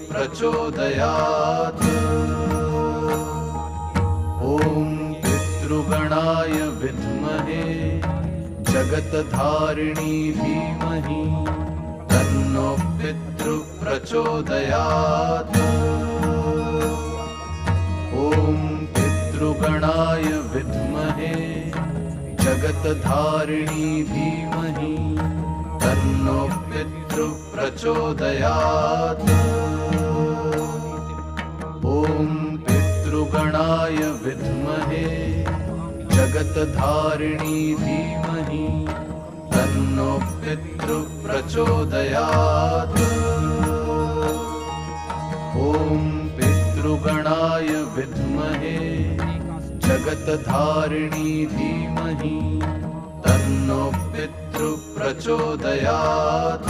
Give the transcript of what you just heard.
प्रचोदयात्। ॐ पितृगणाय विद्महे जगत्धारिणी धीमहि तन्नो पितृ प्रचोदयात्। ॐ पितृगणाय विद्महे जगत्धारिणी धीमहि तन्नो पितृ प्रचोदयात्। ॐ पितृगणाय विद्महे जगत्धारिणी धीमहि तन्नो पितृ प्रचोदयात्। ॐ पितृगणाय विद्महे जगत्धारिणी धीमहि तन्नो पितृ प्रचोदयात्।